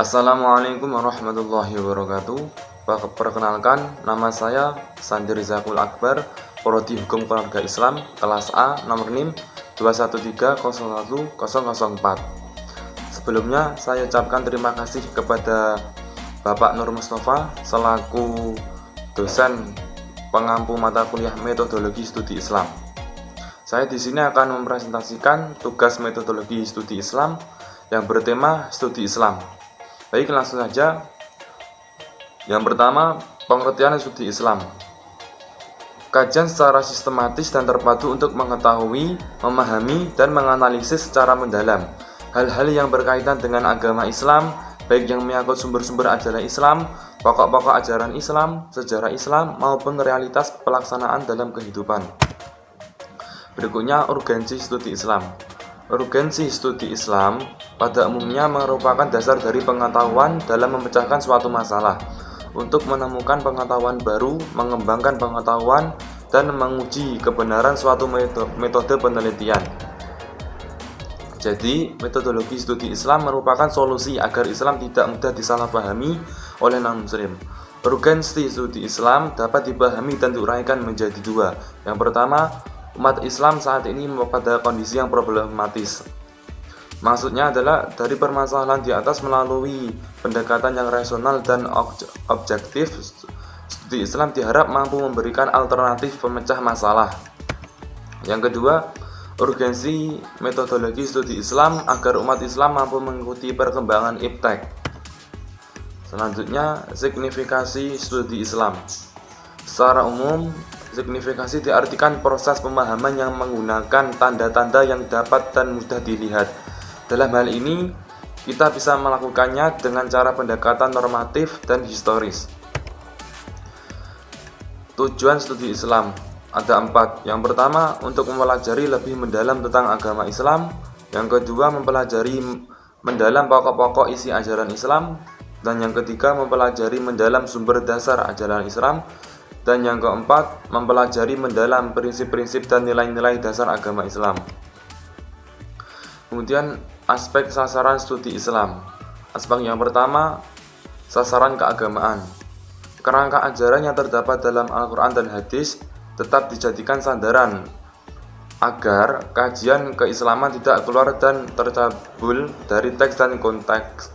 Assalamualaikum warahmatullahi wabarakatuh. Perkenalkan, nama saya Sandi Rizakul Akbar, Prodi Hukum Keluarga Islam, kelas A, nomor NIM 213011004. Sebelumnya, saya ucapkan terima kasih kepada Bapak Nur Mustafa selaku dosen pengampu mata kuliah Metodologi Studi Islam. Saya di sini akan mempresentasikan tugas metodologi studi Islam yang bertema studi Islam. Baik, langsung saja. Yang pertama, pengertian studi Islam. Kajian secara sistematis dan terpadu untuk mengetahui, memahami, dan menganalisis secara mendalam hal-hal yang berkaitan dengan agama Islam, baik yang menyangkut sumber-sumber ajaran Islam, pokok-pokok ajaran Islam, sejarah Islam, maupun realitas pelaksanaan dalam kehidupan. Berikutnya, urgensi studi Islam. Urgensi studi Islam pada umumnya merupakan dasar dari pengetahuan dalam memecahkan suatu masalah, untuk menemukan pengetahuan baru, mengembangkan pengetahuan, dan menguji kebenaran suatu metode penelitian. Jadi, metodologi studi Islam merupakan solusi agar Islam tidak mudah disalahpahami oleh non-Muslim. Urgensi studi Islam dapat dipahami dan diuraikan menjadi dua. Yang pertama, umat Islam saat ini pada kondisi yang problematis. Maksudnya adalah dari permasalahan di atas melalui pendekatan yang rasional dan objektif, studi Islam diharap mampu memberikan alternatif pemecah masalah. Yang kedua, urgensi metodologi studi Islam agar umat Islam mampu mengikuti perkembangan iptek. Selanjutnya, signifikasi studi Islam. Secara umum, signifikasi diartikan proses pemahaman yang menggunakan tanda-tanda yang dapat dan mudah dilihat. Dalam hal ini, kita bisa melakukannya dengan cara pendekatan normatif dan historis. Tujuan studi Islam ada 4. Yang pertama, untuk mempelajari lebih mendalam tentang agama Islam. Yang kedua, mempelajari mendalam pokok-pokok isi ajaran Islam. Dan yang ketiga, mempelajari mendalam sumber dasar ajaran Islam. Dan yang keempat, mempelajari mendalam prinsip-prinsip dan nilai-nilai dasar agama Islam. Kemudian, aspek sasaran studi Islam. Aspek yang pertama, sasaran keagamaan. Kerangka ajaran yang terdapat dalam Al-Quran dan Hadis tetap dijadikan sandaran agar kajian keislaman tidak keluar dan tercabul dari teks dan konteks.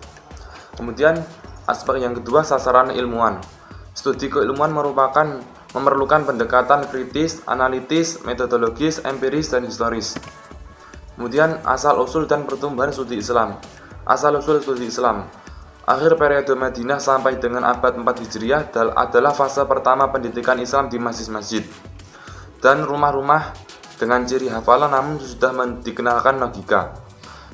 Kemudian, aspek yang kedua, sasaran ilmuwan. Studi keilmuan memerlukan pendekatan kritis, analitis, metodologis, empiris, dan historis. Kemudian, asal-usul dan pertumbuhan studi Islam. Asal-usul studi Islam. Akhir periode Madinah sampai dengan abad 4 Hijriah adalah fase pertama pendidikan Islam di masjid-masjid dan rumah-rumah dengan ciri hafalan, namun sudah dikenalkan logika.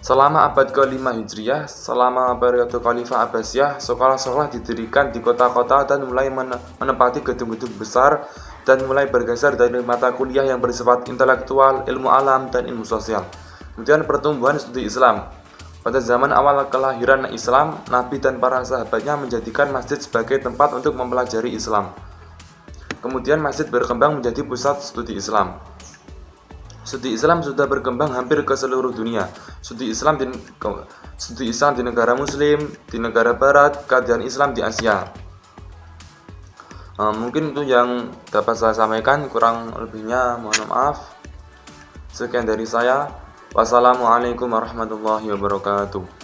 Selama abad ke-5 Hijriah, selama periode Khalifah Abbasiyah, sekolah-sekolah didirikan di kota-kota dan mulai menempati gedung-gedung besar dan mulai bergeser dari mata kuliah yang bersifat intelektual, ilmu alam, dan ilmu sosial. Kemudian pertumbuhan studi Islam. Pada zaman awal kelahiran Islam, Nabi dan para sahabatnya menjadikan masjid sebagai tempat untuk mempelajari Islam. Kemudian masjid berkembang menjadi pusat studi Islam. Studi Islam sudah berkembang hampir ke seluruh dunia. Studi Islam di negara Muslim, di negara Barat, kajian Islam di Asia. Mungkin itu yang dapat saya sampaikan. Kurang lebihnya mohon maaf. Sekian dari saya. Wassalamualaikum warahmatullahi wabarakatuh.